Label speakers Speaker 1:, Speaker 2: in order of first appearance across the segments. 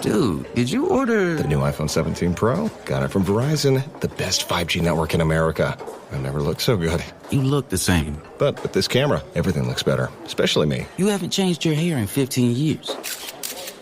Speaker 1: Dude, did you order...
Speaker 2: The new iPhone 17 Pro? Got it from Verizon, the best 5G network in America. I never looked so good.
Speaker 1: You look the same.
Speaker 2: But with this camera, everything looks better, especially me.
Speaker 1: You haven't changed your hair in 15 years.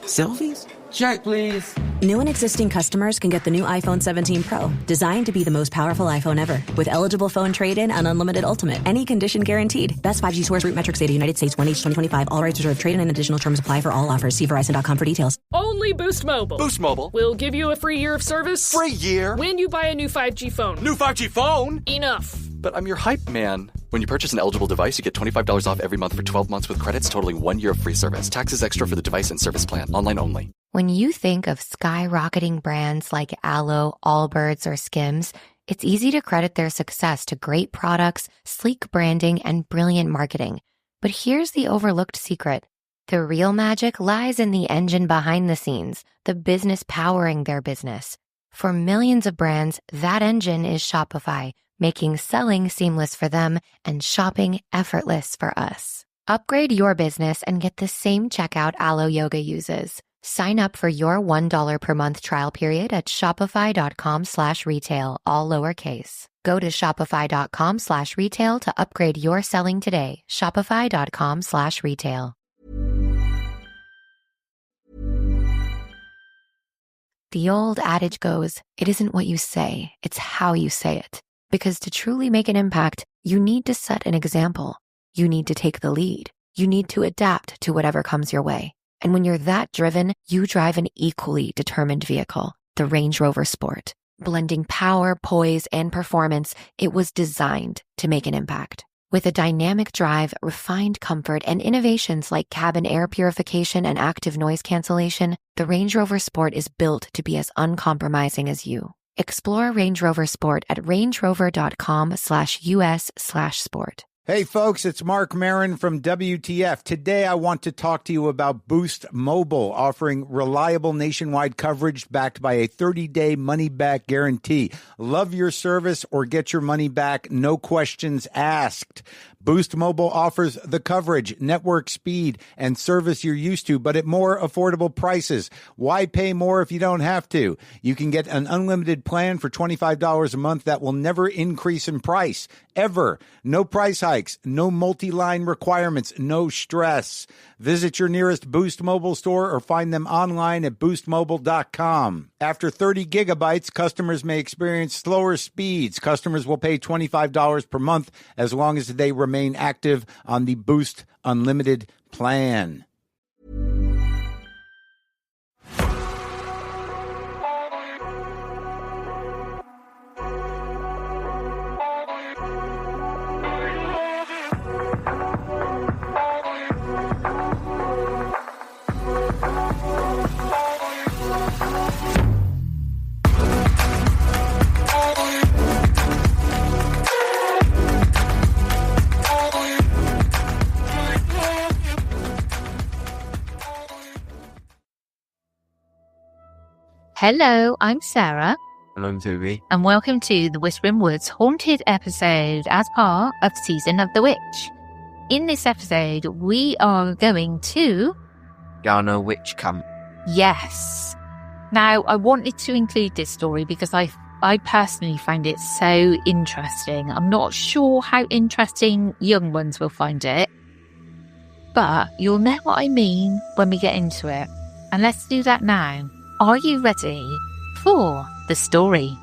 Speaker 1: Selfies? Check, please.
Speaker 3: New and existing customers can get the new iPhone 17 Pro, designed to be the most powerful iPhone ever. With eligible phone trade-in and unlimited ultimate. Any condition guaranteed. Best 5G source root metrics data, United States, 1H 2025. All rights reserved. Trade-in and additional terms apply for all offers. See Verizon.com for details.
Speaker 4: Only Boost Mobile.
Speaker 5: Boost Mobile.
Speaker 4: We'll give you a free year of service.
Speaker 5: Free year?
Speaker 4: When you buy a new 5G phone.
Speaker 5: New 5G phone?
Speaker 4: Enough.
Speaker 5: But I'm your hype man. When you purchase an eligible device, you get $25 off every month for 12 months with credits totaling 1 year of free service. Taxes extra for the device and service plan. Online only.
Speaker 6: When you think of skyrocketing brands like Aloe, Allbirds, or Skims, it's easy to credit their success to great products, sleek branding, and brilliant marketing. But here's the overlooked secret. The real magic lies in the engine behind the scenes, the business powering their business. For millions of brands, that engine is Shopify, making selling seamless for them and shopping effortless for us. Upgrade your business and get the same checkout Aloe Yoga uses. Sign up for your $1 per month trial period at shopify.com/retail, all lowercase. Go to shopify.com/retail to upgrade your selling today. Shopify.com/retail. The old adage goes, it isn't what you say, it's how you say it. Because to truly make an impact, you need to set an example. You need to take the lead. You need to adapt to whatever comes your way. And when you're that driven, you drive an equally determined vehicle, the Range Rover Sport. Blending power, poise, and performance, it was designed to make an impact. With a dynamic drive, refined comfort, and innovations like cabin air purification and active noise cancellation, the Range Rover Sport is built to be as uncompromising as you. Explore Range Rover Sport at rangerover.com/US/sport.
Speaker 7: Hey folks, it's Mark Marin from WTF. Today I want to talk to you about Boost Mobile, offering reliable nationwide coverage backed by a 30-day money-back guarantee. Love your service or get your money back, no questions asked. Boost Mobile offers the coverage, network speed, and service you're used to, but at more affordable prices. Why pay more if you don't have to? You can get an unlimited plan for $25 a month that will never increase in price, ever. No price hikes, no multi-line requirements, no stress. Visit your nearest Boost Mobile store or find them online at boostmobile.com. After 30 gigabytes, customers may experience slower speeds. Customers will pay $25 per month as long as they remain active on the Boost Unlimited plan.
Speaker 8: Hello, I'm Sarah.
Speaker 9: And I'm Toby.
Speaker 8: And welcome to the Whispering Woods Haunted episode as part of Season of the Witch. In this episode, we are going to...
Speaker 9: Ghana Witch Camp.
Speaker 8: Yes. Now, I wanted to include this story because I personally find it so interesting. I'm not sure how interesting young ones will find it, but you'll know what I mean when we get into it. And let's do that now. Are you ready for the story?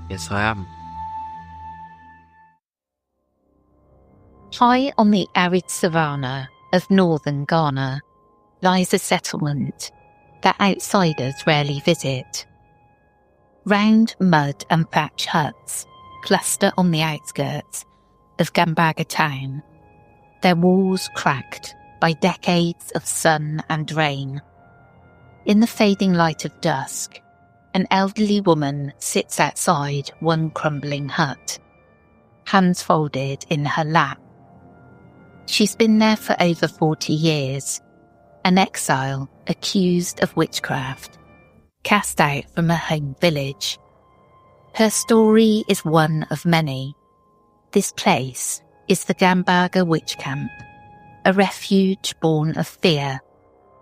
Speaker 9: Yes, I am.
Speaker 8: High on the arid savanna of northern Ghana lies a settlement that outsiders rarely visit. Round mud and thatch huts cluster on the outskirts of Gambaga town, their walls cracked by decades of sun and rain. In the fading light of dusk, an elderly woman sits outside one crumbling hut, hands folded in her lap. She's been there for over 40 years, an exile accused of witchcraft, cast out from her home village. Her story is one of many. This place is the Gambaga Witch Camp, a refuge born of fear,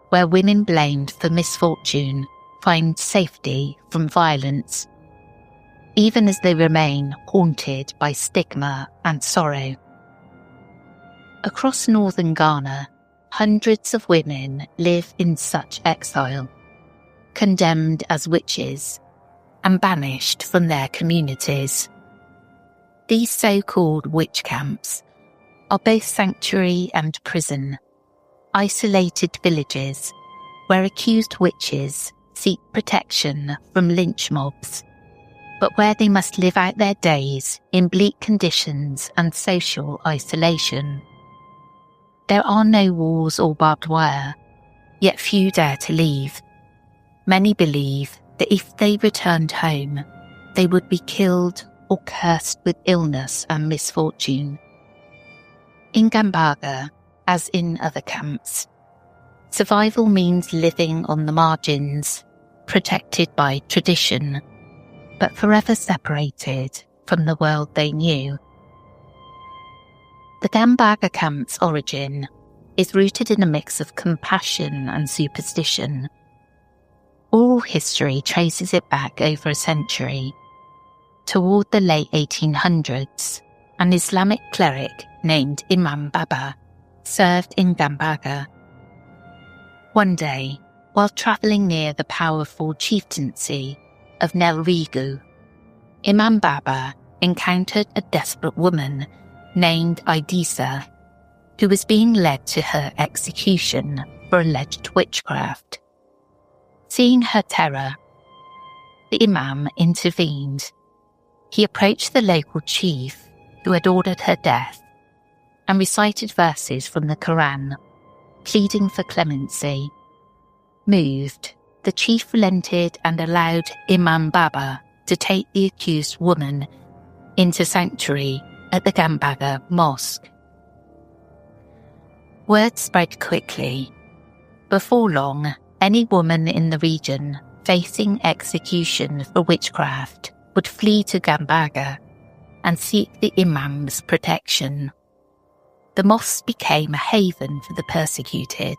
Speaker 8: where women blamed for misfortune find safety from violence, even as they remain haunted by stigma and sorrow. Across northern Ghana, hundreds of women live in such exile, condemned as witches and banished from their communities. These so-called witch camps are both sanctuary and prison, isolated villages where accused witches seek protection from lynch mobs, but where they must live out their days in bleak conditions and social isolation. There are no walls or barbed wire, yet few dare to leave. Many believe that if they returned home, they would be killed or cursed with illness and misfortune. In Gambaga, as in other camps, survival means living on the margins, protected by tradition, but forever separated from the world they knew. The Gambaga camp's origin is rooted in a mix of compassion and superstition. Oral history traces it back over a century. Toward the late 1800s, an Islamic cleric named Imam Baba served in Gambaga. One day, while travelling near the powerful chieftaincy of Nelrigu, Imam Baba encountered a desperate woman named Idisa, who was being led to her execution for alleged witchcraft. Seeing her terror, the Imam intervened. He approached the local chief who had ordered her death and recited verses from the Quran, pleading for clemency. Moved, the chief relented and allowed Imam Baba to take the accused woman into sanctuary at the Gambaga mosque. Word spread quickly. Before long, any woman in the region facing execution for witchcraft would flee to Gambaga and seek the Imam's protection. The mosque became a haven for the persecuted.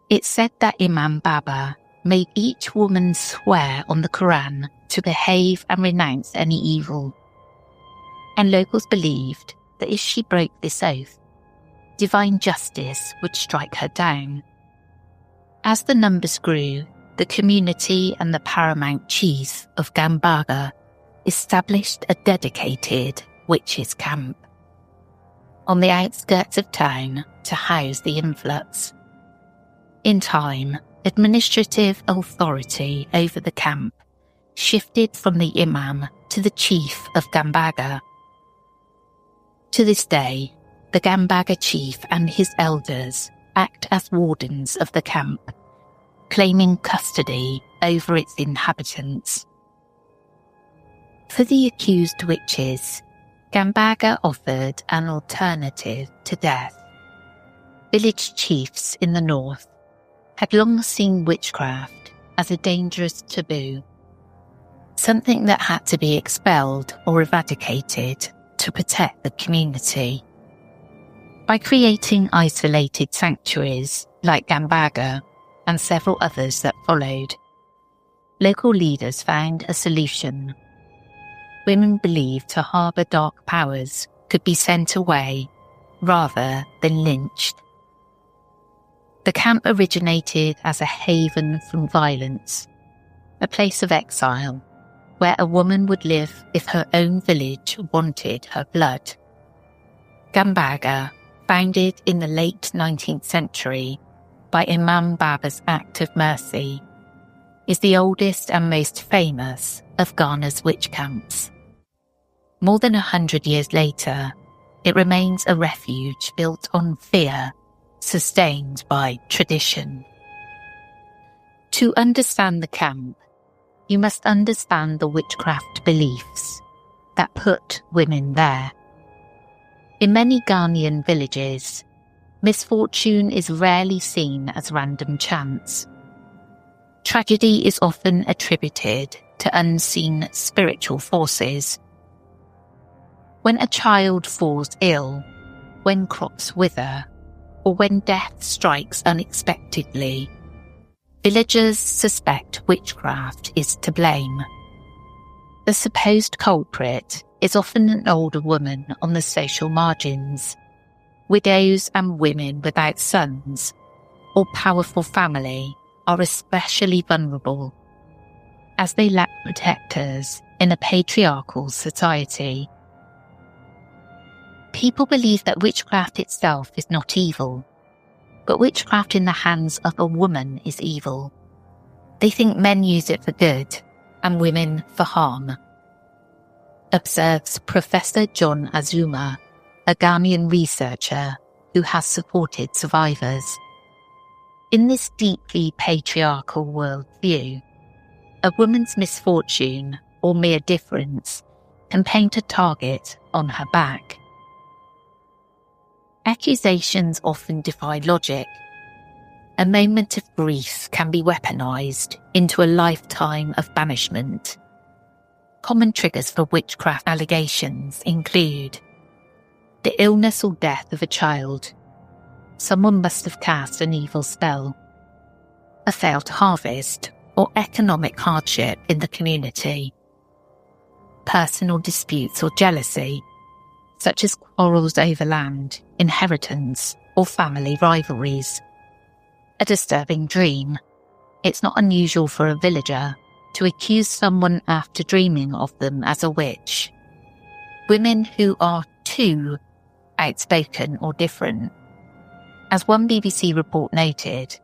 Speaker 8: It's said that Imam Baba made each woman swear on the Quran to behave and renounce any evil. And locals believed that if she broke this oath, divine justice would strike her down. As the numbers grew, the community and the paramount chief of Gambaga established a dedicated witches' camp on the outskirts of town to house the influx. In time, administrative authority over the camp shifted from the Imam to the chief of Gambaga. To this day, the Gambaga chief and his elders act as wardens of the camp, claiming custody over its inhabitants. For the accused witches, Gambaga offered an alternative to death. Village chiefs in the north had long seen witchcraft as a dangerous taboo, something that had to be expelled or eradicated to protect the community. By creating isolated sanctuaries like Gambaga and several others that followed, local leaders found a solution. Women believed to harbour dark powers could be sent away rather than lynched. The camp originated as a haven from violence, a place of exile where a woman would live if her own village wanted her blood. Gambaga, founded in the late 19th century by Imam Baba's Act of Mercy, is the oldest and most famous of Ghana's witch camps. More than 100 years later, it remains a refuge built on fear, sustained by tradition. To understand the camp, you must understand the witchcraft beliefs that put women there. In many Ghanaian villages, misfortune is rarely seen as random chance. Tragedy is often attributed to unseen spiritual forces. When a child falls ill, when crops wither, or when death strikes unexpectedly, Villagers suspect witchcraft is to blame. The supposed culprit is often an older woman on the social margins. Widows and women without sons or powerful family are especially vulnerable, as they lack protectors in a patriarchal society. People believe that witchcraft itself is not evil, but witchcraft in the hands of a woman is evil. They think men use it for good and women for harm, observes Professor John Azuma, a Ghanaian researcher who has supported survivors. In this deeply patriarchal worldview, a woman's misfortune or mere difference can paint a target on her back. Accusations often defy logic. A moment of grief can be weaponized into a lifetime of banishment. Common triggers for witchcraft allegations include the illness or death of a child. Someone must have cast an evil spell. A failed harvest or economic hardship in the community. Personal disputes or jealousy, such as quarrels over land, inheritance, or family rivalries. A disturbing dream. It's not unusual for a villager to accuse someone after dreaming of them as a witch. Women who are too outspoken or different. As one BBC report noted,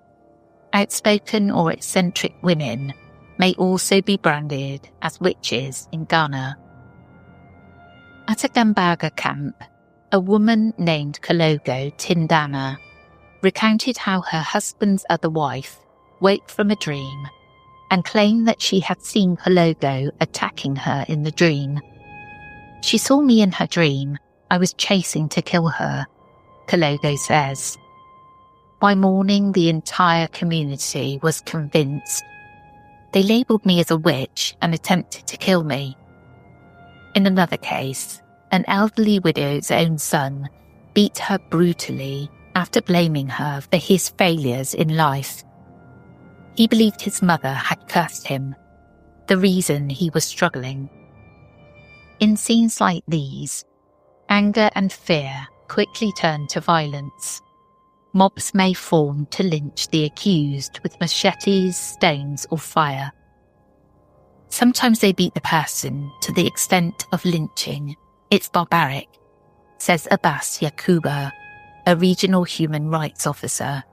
Speaker 8: outspoken or eccentric women may also be branded as witches in Ghana. At a Gambaga camp, a woman named Kalogo Tindana recounted how her husband's other wife woke from a dream and claimed that she had seen Kalogo attacking her in the dream. She saw me in her dream. I was chasing to kill her, Kalogo says. By morning, the entire community was convinced. They labelled me as a witch and attempted to kill me. In another case, an elderly widow's own son beat her brutally after blaming her for his failures in life. He believed his mother had cursed him, the reason he was struggling. In scenes like these, anger and fear quickly turn to violence. Mobs may form to lynch the accused with machetes, stones, or fire. Sometimes they beat the person to the extent of lynching. It's barbaric, says Abbas Yakuba, a regional human rights officer.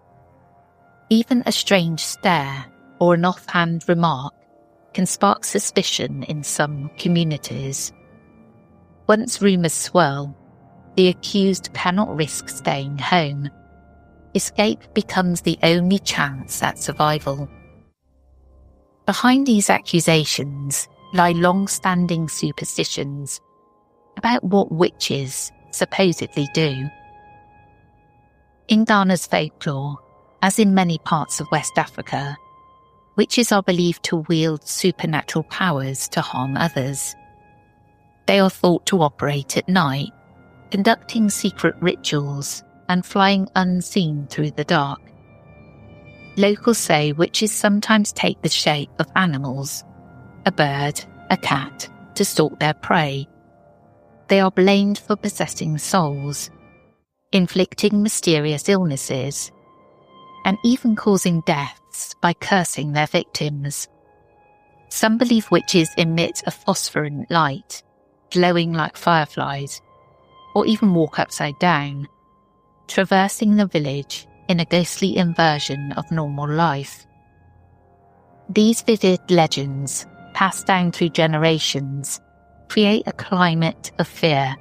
Speaker 8: Even a strange stare or an offhand remark can spark suspicion in some communities. Once rumours swirl, the accused cannot risk staying home. Escape becomes the only chance at survival. Behind these accusations lie long-standing superstitions about what witches supposedly do. In Ghana's folklore, as in many parts of West Africa, witches are believed to wield supernatural powers to harm others. They are thought to operate at night, conducting secret rituals and flying unseen through the dark. Locals say witches sometimes take the shape of animals, a bird, a cat, to stalk their prey. They are blamed for possessing souls, inflicting mysterious illnesses, and even causing deaths by cursing their victims. Some believe witches emit a phosphorescent light, glowing like fireflies, or even walk upside down, traversing the village in a ghostly inversion of normal life. These vivid legends, passed down through generations, create a climate of fear.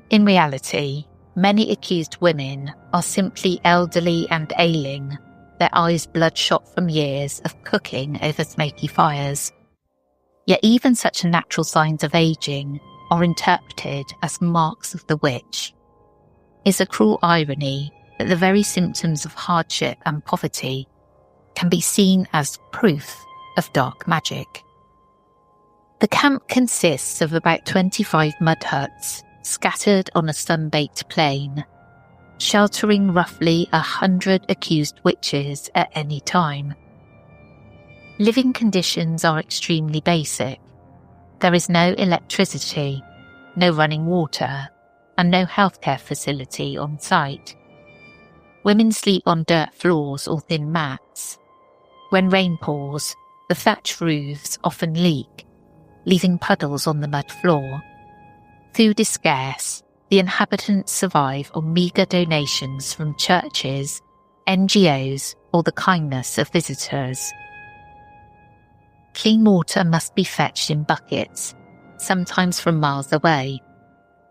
Speaker 8: In reality, many accused women are simply elderly and ailing, their eyes bloodshot from years of cooking over smoky fires. Yet even such natural signs of aging are interpreted as marks of the witch. It's a cruel irony that the very symptoms of hardship and poverty can be seen as proof of dark magic. The camp consists of about 25 mud huts scattered on a sun-baked plain. sheltering roughly 100 accused witches at any time. Living conditions are extremely basic. There is no electricity, no running water, and no healthcare facility on site. Women sleep on dirt floors or thin mats. When rain pours, the thatch roofs often leak, leaving puddles on the mud floor. Food is scarce. The inhabitants survive on meagre donations from churches, NGOs, or the kindness of visitors. Clean water must be fetched in buckets, sometimes from miles away,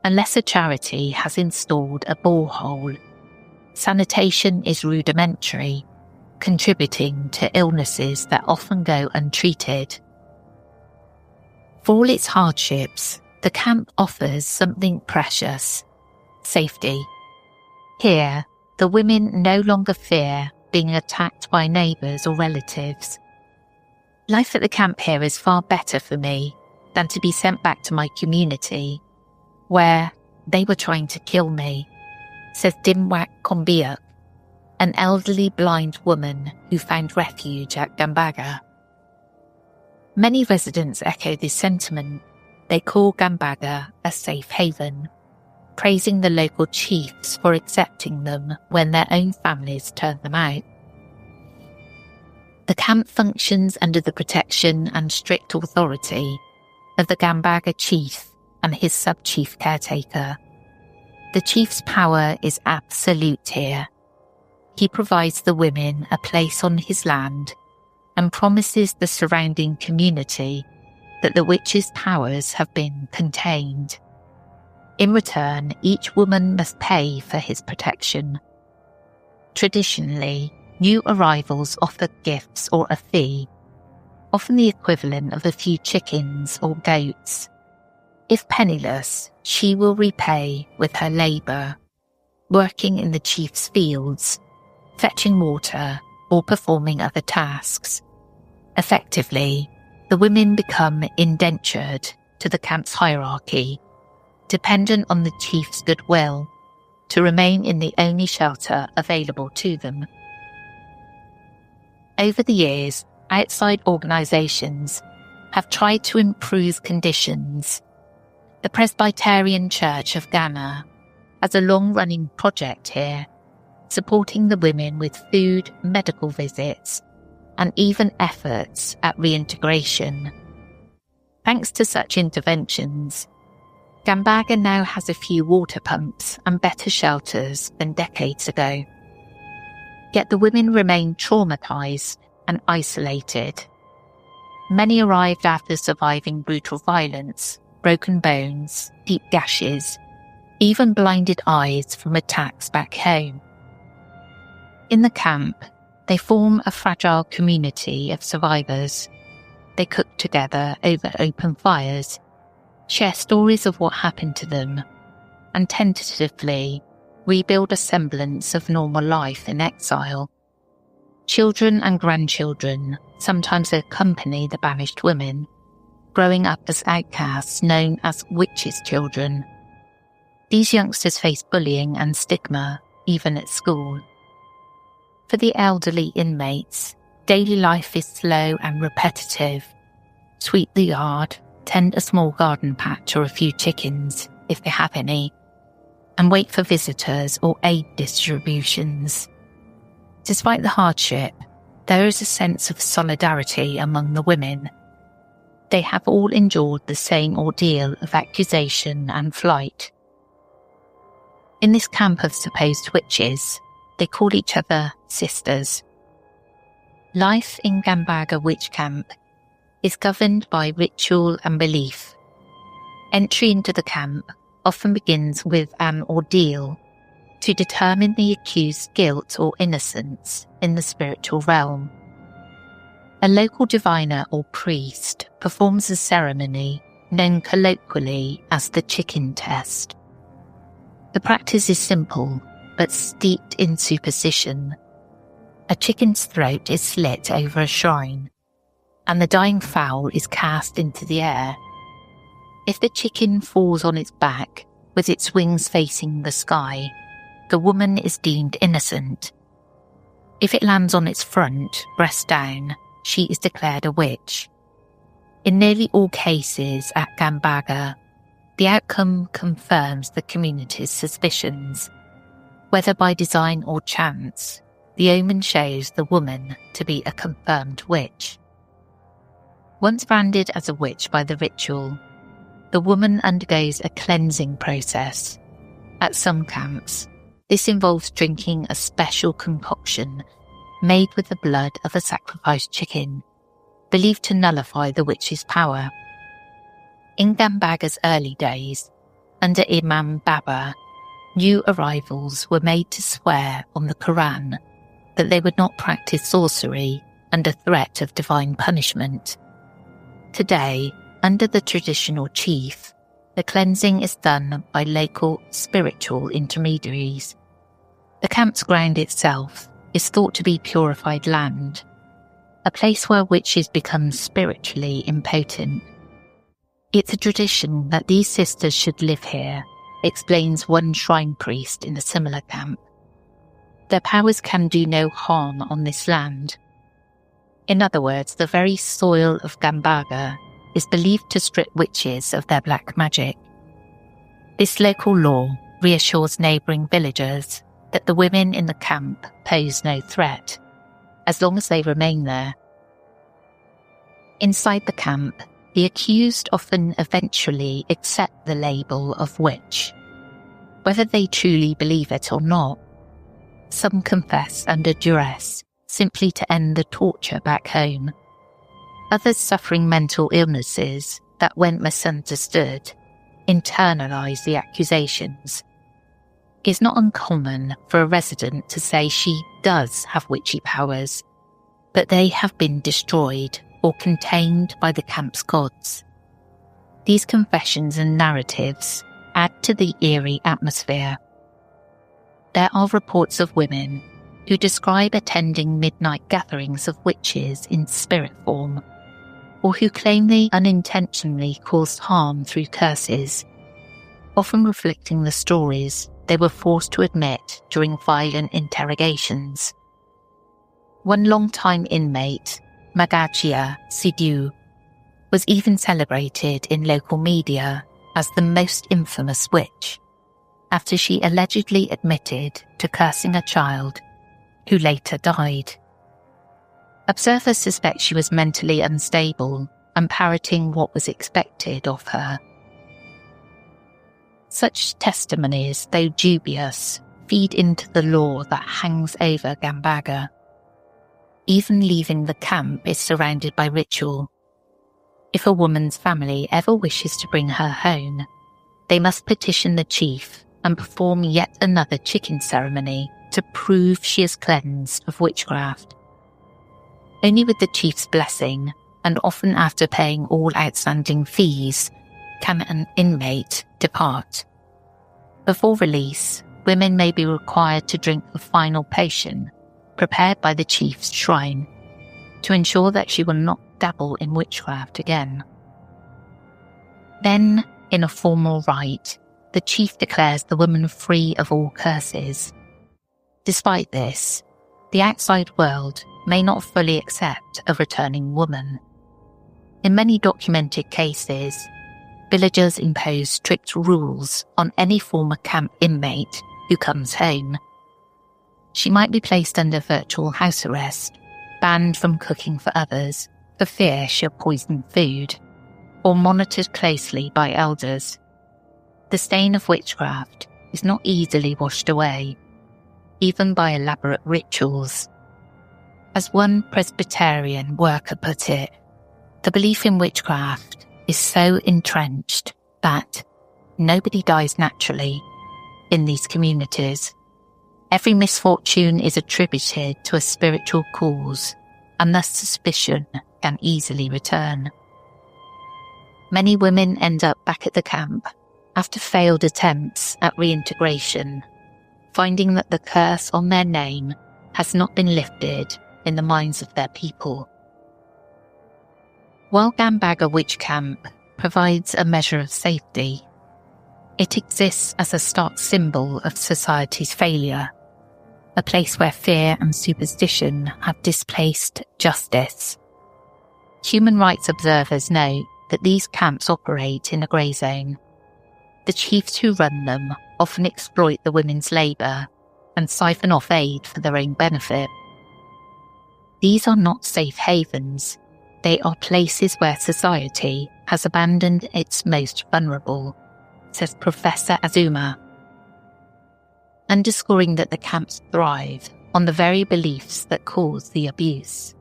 Speaker 8: unless a charity has installed a borehole. Sanitation is rudimentary, contributing to illnesses that often go untreated. For all its hardships, the camp offers something precious: safety. Here, the women no longer fear being attacked by neighbours or relatives. Life at the camp here is far better for me than to be sent back to my community, where they were trying to kill me, says Dimwak Kombiak, an elderly blind woman who found refuge at Gambaga. Many residents echo this sentiment. They call Gambaga a safe haven, praising the local chiefs for accepting them when their own families turned them out. The camp functions under the protection and strict authority of the Gambaga chief and his sub-chief caretaker. The chief's power is absolute here. He provides the women a place on his land and promises the surrounding community that the witches' powers have been contained. In return, each woman must pay for his protection. Traditionally, new arrivals offer gifts or a fee, often the equivalent of a few chickens or goats. If penniless, she will repay with her labour, working in the chief's fields, fetching water, or performing other tasks. Effectively, the women become indentured to the camp's hierarchy, dependent on the chief's goodwill to remain in the only shelter available to them. Over the years, outside organisations have tried to improve conditions. The Presbyterian Church of Ghana has a long-running project here, supporting the women with food, medical visits, and even efforts at reintegration. Thanks to such interventions, Gambaga now has a few water pumps and better shelters than decades ago. Yet the women remain traumatised and isolated. Many arrived after surviving brutal violence, broken bones, deep gashes, even blinded eyes from attacks back home. In the camp, they form a fragile community of survivors. They cook together over open fires, share stories of what happened to them, and tentatively rebuild a semblance of normal life in exile. Children and grandchildren sometimes accompany the banished women, growing up as outcasts known as witches' children. These youngsters face bullying and stigma, even at school. For the elderly inmates, daily life is slow and repetitive. Sweep the yard, tend a small garden patch or a few chickens, if they have any, and wait for visitors or aid distributions. Despite the hardship, there is a sense of solidarity among the women. They have all endured the same ordeal of accusation and flight. In this camp of supposed witches, they call each other sisters. Life in Gambaga Witch Camp is governed by ritual and belief. Entry into the camp often begins with an ordeal to determine the accused's guilt or innocence in the spiritual realm. A local diviner or priest performs a ceremony known colloquially as the chicken test. The practice is simple, but steeped in superstition. A chicken's throat is slit over a shrine, and the dying fowl is cast into the air. If the chicken falls on its back, with its wings facing the sky, the woman is deemed innocent. If it lands on its front, breast down, she is declared a witch. In nearly all cases at Gambaga, the outcome confirms the community's suspicions. Whether by design or chance, the omen shows the woman to be a confirmed witch. Once branded as a witch by the ritual, the woman undergoes a cleansing process. At some camps, this involves drinking a special concoction made with the blood of a sacrificed chicken, believed to nullify the witch's power. In Gambaga's early days, under Imam Baba, new arrivals were made to swear on the Quran that they would not practice sorcery under threat of divine punishment. Today, under the traditional chief, the cleansing is done by local spiritual intermediaries. The camp's ground itself is thought to be purified land, a place where witches become spiritually impotent. It's a tradition that these sisters should live here, explains one shrine priest in a similar camp. Their powers can do no harm on this land. In other words, the very soil of Gambaga is believed to strip witches of their black magic. This local law reassures neighbouring villagers that the women in the camp pose no threat, as long as they remain there. Inside the camp, the accused often eventually accept the label of witch, whether they truly believe it or not. Some confess under duress, simply to end the torture back home. Others suffering mental illnesses that went misunderstood internalise the accusations. It's not uncommon for a resident to say she does have witchy powers, but they have been destroyed or contained by the camp's gods. These confessions and narratives add to the eerie atmosphere. There are reports of women who describe attending midnight gatherings of witches in spirit form, or who claim they unintentionally caused harm through curses, often reflecting the stories they were forced to admit during violent interrogations. One long-time inmate, Magachia Sidiou, was even celebrated in local media as the most infamous witch, after she allegedly admitted to cursing a child who later died. Observers suspect she was mentally unstable and parroting what was expected of her. Such testimonies, though dubious, feed into the law that hangs over Gambaga. Even leaving the camp is surrounded by ritual. If a woman's family ever wishes to bring her home, they must petition the chief and perform yet another chicken ceremony to prove she is cleansed of witchcraft. Only with the chief's blessing, and often after paying all outstanding fees, can an inmate depart. Before release, women may be required to drink the final potion prepared by the chief's shrine to ensure that she will not dabble in witchcraft again. Then, in a formal rite, the chief declares the woman free of all curses. Despite this, the outside world may not fully accept a returning woman. In many documented cases, villagers impose strict rules on any former camp inmate who comes home. She might be placed under virtual house arrest, banned from cooking for others for fear she'll poison food, or monitored closely by elders. The stain of witchcraft is not easily washed away, even by elaborate rituals. As one Presbyterian worker put it, the belief in witchcraft is so entrenched that nobody dies naturally in these communities. Every misfortune is attributed to a spiritual cause, and thus suspicion can easily return. Many women end up back at the camp after failed attempts at reintegration, finding that the curse on their name has not been lifted in the minds of their people. While Gambaga Witch Camp provides a measure of safety, It exists as a stark symbol of society's failure, a place where fear and superstition have displaced justice. Human rights observers note that these camps operate in a grey zone. The chiefs who run them often exploit the women's labour and siphon off aid for their own benefit. These are not safe havens. They are places where society has abandoned its most vulnerable, says Professor Azuma, underscoring that the camps thrive on the very beliefs that cause the abuse.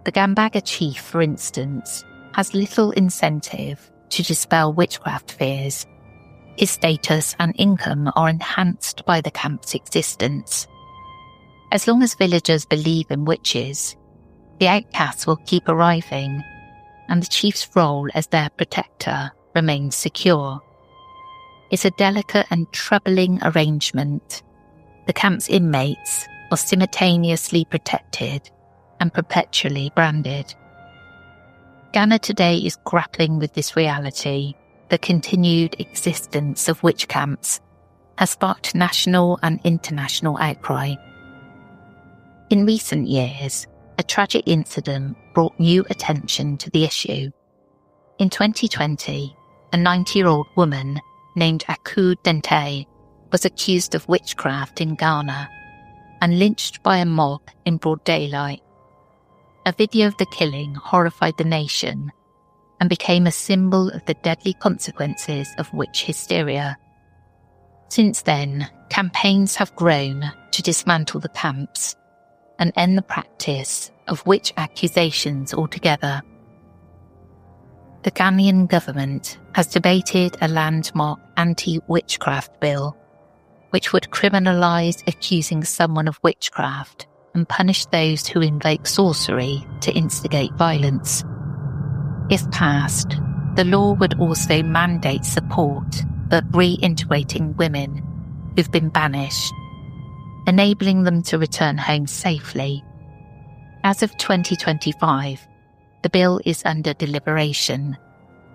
Speaker 8: The Gambaga chief, for instance, has little incentive to dispel witchcraft fears. His status and income are enhanced by the camp's existence. As long as villagers believe in witches, the outcasts will keep arriving, and the chief's role as their protector remains secure. It's a delicate and troubling arrangement. The camp's inmates are simultaneously protected and perpetually branded. Ghana today is grappling with this reality. The continued existence of witch camps has sparked national and international outcry. In recent years, a tragic incident brought new attention to the issue. In 2020, a 90-year-old woman named Aku Dente was accused of witchcraft in Ghana and lynched by a mob in broad daylight. A video of the killing horrified the nation and became a symbol of the deadly consequences of witch hysteria. Since then, campaigns have grown to dismantle the camps and end the practice of witch accusations altogether. The Ghanaian government has debated a landmark anti-witchcraft bill, which would criminalise accusing someone of witchcraft and punish those who invoke sorcery to instigate violence. If passed, the law would also mandate support for reintegrating women who've been banished, enabling them to return home safely. As of 2025, the bill is under deliberation,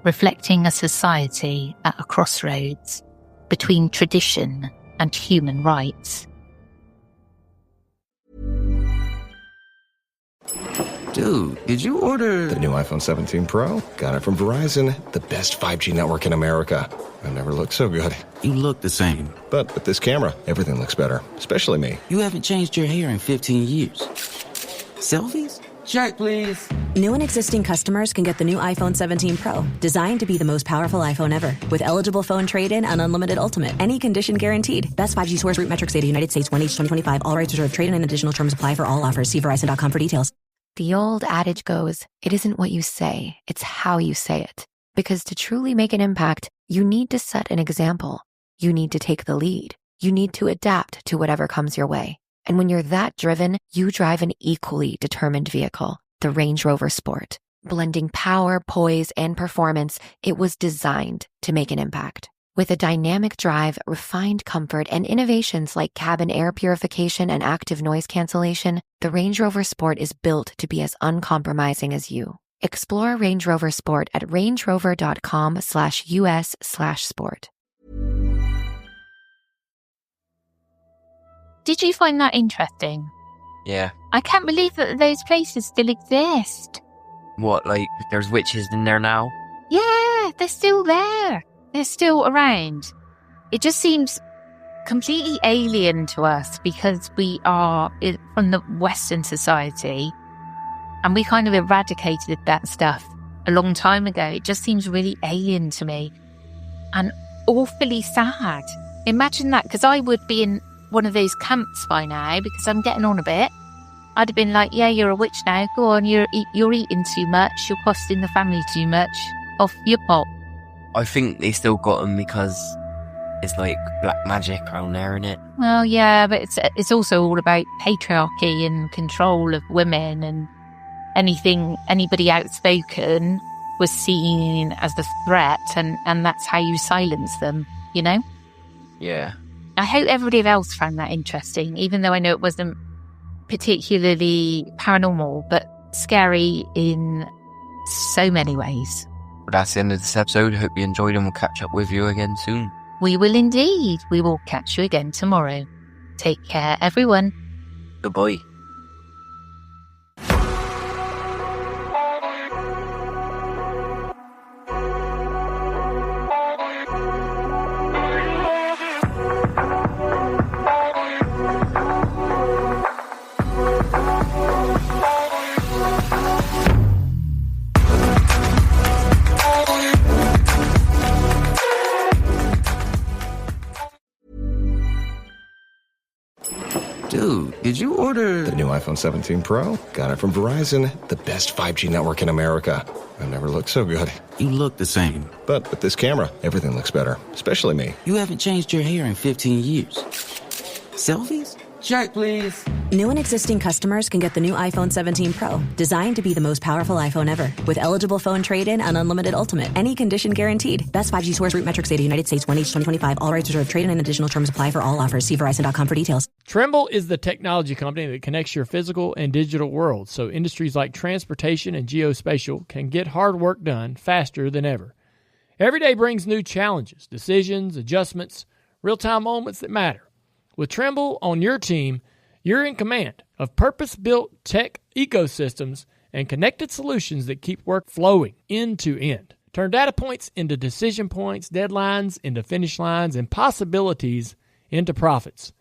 Speaker 8: reflecting a society at a crossroads between tradition and human rights.
Speaker 1: Dude, did you order...
Speaker 2: The new iPhone 17 Pro? Got it from Verizon, the best 5G network in America. I've never looked so good.
Speaker 1: You look the same.
Speaker 2: But with this camera, everything looks better, especially me.
Speaker 1: You haven't changed your hair in 15 years. Selfies? Check, please.
Speaker 3: New and existing customers can get the new iPhone 17 Pro, designed to be the most powerful iPhone ever. With eligible phone trade-in and unlimited ultimate. Any condition guaranteed. Best 5G source root metrics data, United States, 1H 2025. All rights reserved. Trade-in and additional terms apply for all offers. See Verizon.com for details.
Speaker 6: The old adage goes, it isn't what you say, it's how you say it. Because to truly make an impact, you need to set an example. You need to take the lead. You need to adapt to whatever comes your way. And when you're that driven, you drive an equally determined vehicle, the Range Rover Sport. Blending power, poise, and performance, it was designed to make an impact. With a dynamic drive, refined comfort, and innovations like cabin air purification and active noise cancellation, the Range Rover Sport is built to be as uncompromising as you. Explore Range Rover Sport at rangerover.com/US/sport.
Speaker 8: Did you find that interesting?
Speaker 9: Yeah.
Speaker 8: I can't believe that those places still exist.
Speaker 9: What, like, there's witches in there now?
Speaker 8: Yeah, they're still there. They're still around. It just seems completely alien to us because we are from the Western society and we kind of eradicated that stuff a long time ago. It just seems really alien to me and awfully sad. Imagine that, because I would be in one of those camps by now because I'm getting on a bit. I'd have been like, yeah, you're a witch now. Go on, you're eating too much. You're costing the family too much. Off your pop.
Speaker 9: I think they still got them because it's like black magic around there, innit?
Speaker 8: Well, yeah, but it's also all about patriarchy and control of women, and anybody outspoken was seen as the threat, and that's how you silence them, you know?
Speaker 9: Yeah.
Speaker 8: I hope everybody else found that interesting, even though I know it wasn't particularly paranormal, but scary in so many ways.
Speaker 9: But that's the end of this episode. Hope you enjoyed and we'll catch up with you again soon.
Speaker 8: We will indeed. We will catch you again tomorrow. Take care, everyone.
Speaker 9: Goodbye.
Speaker 1: Dude, did you order...
Speaker 2: The new iPhone 17 Pro? Got it from Verizon, the best 5G network in America. I've never looked so good.
Speaker 1: You look the same.
Speaker 2: But with this camera, everything looks better, especially me.
Speaker 1: You haven't changed your hair in 15 years. Selfies? Check, please.
Speaker 3: New and existing customers can get the new iPhone 17 Pro, designed to be the most powerful iPhone ever. With eligible phone trade-in and unlimited ultimate. Any condition guaranteed. Best 5G source root metrics data, United States 1H 2025. All rights reserved. Trade-in and additional terms apply for all offers. See Verizon.com for details.
Speaker 10: Trimble is the technology company that connects your physical and digital worlds, so industries like transportation and geospatial can get hard work done faster than ever. Every day brings new challenges, decisions, adjustments, real-time moments that matter. With Trimble on your team, you're in command of purpose-built tech ecosystems and connected solutions that keep work flowing end to end. Turn data points into decision points, deadlines into finish lines, and possibilities into profits.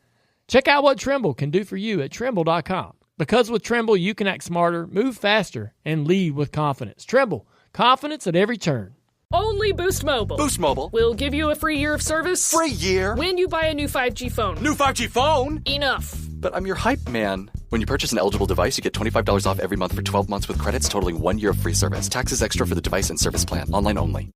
Speaker 10: Check out what Trimble can do for you at Trimble.com. Because with Trimble, you can act smarter, move faster, and lead with confidence. Trimble, confidence at every turn.
Speaker 4: Only Boost Mobile.
Speaker 5: Boost Mobile.
Speaker 4: We'll give you a free year of service.
Speaker 5: Free year?
Speaker 4: When you buy a new 5G phone.
Speaker 5: New 5G phone?
Speaker 4: Enough.
Speaker 5: But I'm your hype man. When you purchase an eligible device, you get $25 off every month for 12 months with credits totaling 1 year of free service. Taxes extra for the device and service plan. Online only.